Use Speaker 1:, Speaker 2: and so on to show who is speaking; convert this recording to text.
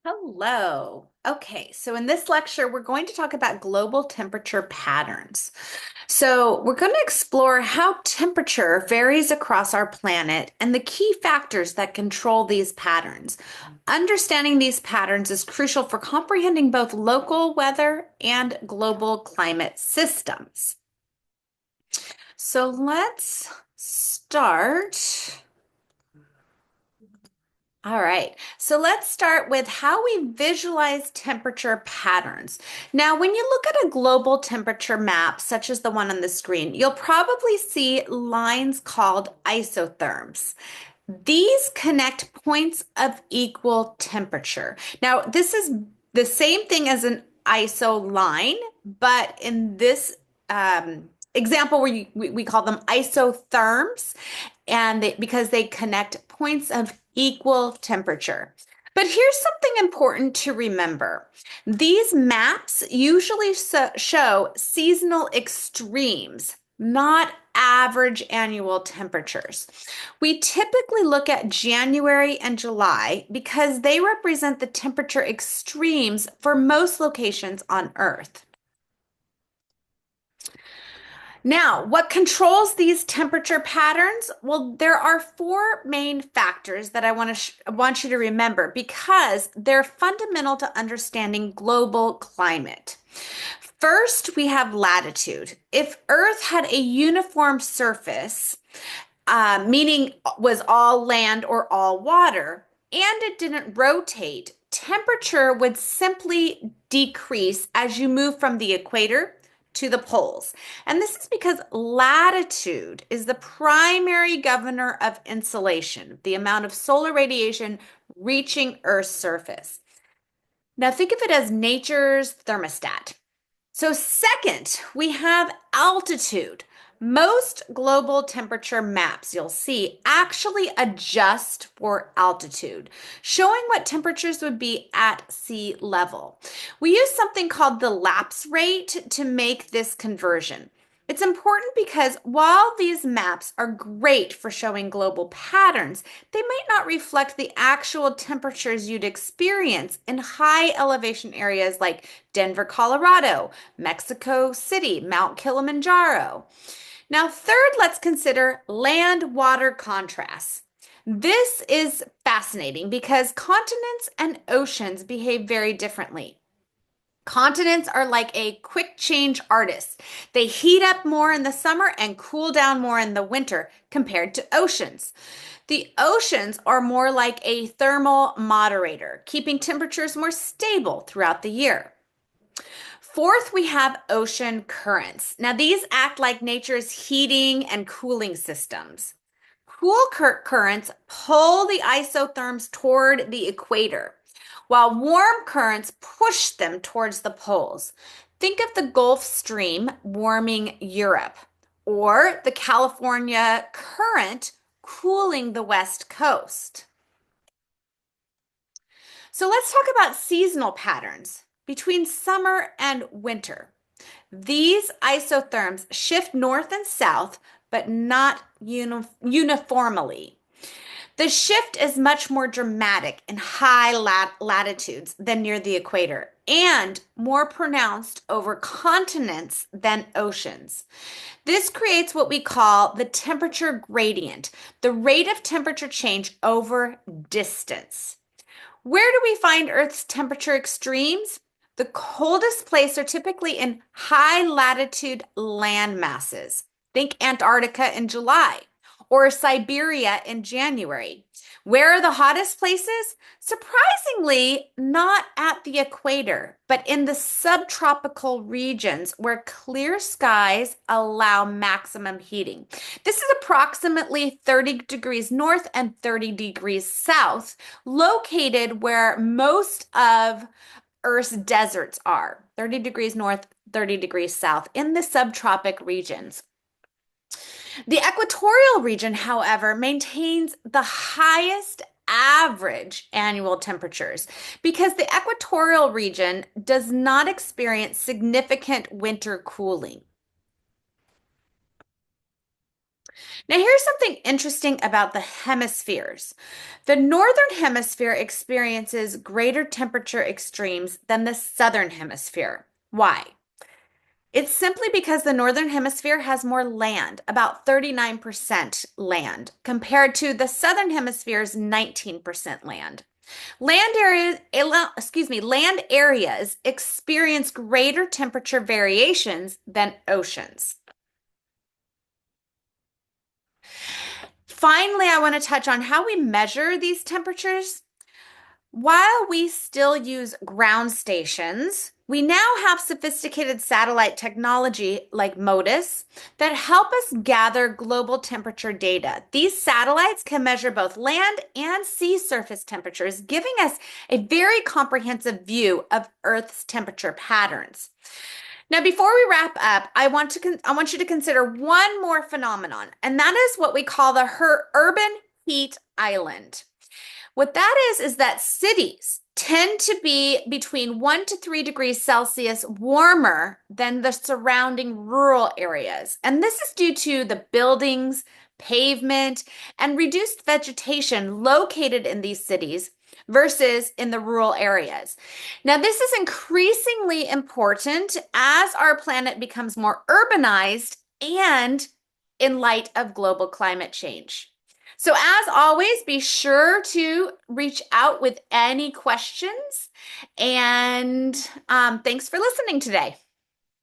Speaker 1: Hello. Okay, so in this lecture, we're going to talk about global temperature patterns. So we're going to explore how temperature varies across our planet and the key factors that control these patterns. Understanding these patterns is crucial for comprehending both local weather and global climate systems. So let's start. All right, so let's start with how we visualize temperature patterns. Now, when you look at a global temperature map, such as the one on the screen, you'll probably see lines called isotherms. These connect points of equal temperature. Now, this is the same thing as an iso line, but in this example where we call them isotherms, and because they connect points of equal temperature. But here's something important to remember. These maps usually show seasonal extremes, not average annual temperatures. We typically look at January and July because they represent the temperature extremes for most locations on Earth. Now, what controls these temperature patterns? Well, there are four main factors that I want you to remember because they're fundamental to understanding global climate. First, we have latitude. If Earth had a uniform surface, meaning was all land or all water, and it didn't rotate, temperature would simply decrease as you move from the equator to the poles. And this is because latitude is the primary governor of insolation, the amount of solar radiation reaching Earth's surface. Now think of it as nature's thermostat. So second, we have altitude. Most global temperature maps you'll see actually adjust for altitude, showing what temperatures would be at sea level. We use something called the lapse rate to make this conversion. It's important because while these maps are great for showing global patterns, they might not reflect the actual temperatures you'd experience in high elevation areas like Denver, Colorado, Mexico City, Mount Kilimanjaro. Now, third, let's consider land-water contrasts. This is fascinating because continents and oceans behave very differently. Continents are like a quick change artist. They heat up more in the summer and cool down more in the winter compared to oceans. The oceans are more like a thermal moderator, keeping temperatures more stable throughout the year. Fourth, we have ocean currents. Now, these act like nature's heating and cooling systems. Cool currents pull the isotherms toward the equator, while warm currents push them towards the poles. Think of the Gulf Stream warming Europe, or the California current cooling the West Coast. So let's talk about seasonal patterns between summer and winter. These isotherms shift north and south, but not uniformly. The shift is much more dramatic in high latitudes than near the equator and more pronounced over continents than oceans. This creates what we call the temperature gradient, the rate of temperature change over distance. Where do we find Earth's temperature extremes? The coldest places are typically in high latitude land masses. Think Antarctica in July or Siberia in January. Where are the hottest places? Surprisingly, not at the equator, but in the subtropical regions where clear skies allow maximum heating. This is approximately 30 degrees north and 30 degrees south, located where most of Earth's deserts are, 30 degrees north, 30 degrees south, in the subtropic regions. The equatorial region, however, maintains the highest average annual temperatures because the equatorial region does not experience significant winter cooling. Now, here's something interesting about the hemispheres. The northern hemisphere experiences greater temperature extremes than the southern hemisphere. Why? It's simply because the northern hemisphere has more land, about 39% land, compared to the southern hemisphere's 19% land. Land areas experience greater temperature variations than oceans. Finally, I want to touch on how we measure these temperatures. While we still use ground stations, we now have sophisticated satellite technology like MODIS that help us gather global temperature data. These satellites can measure both land and sea surface temperatures, giving us a very comprehensive view of Earth's temperature patterns. Now, before we wrap up, I want you to consider one more phenomenon, and that is what we call the urban heat island. What that is that cities tend to be between 1 to 3 degrees Celsius warmer than the surrounding rural areas. And this is due to the buildings, pavement, and reduced vegetation located in these cities versus in the rural areas. Now, this is increasingly important as our planet becomes more urbanized and in light of global climate change. So, as always, be sure to reach out with any questions. And thanks for listening today.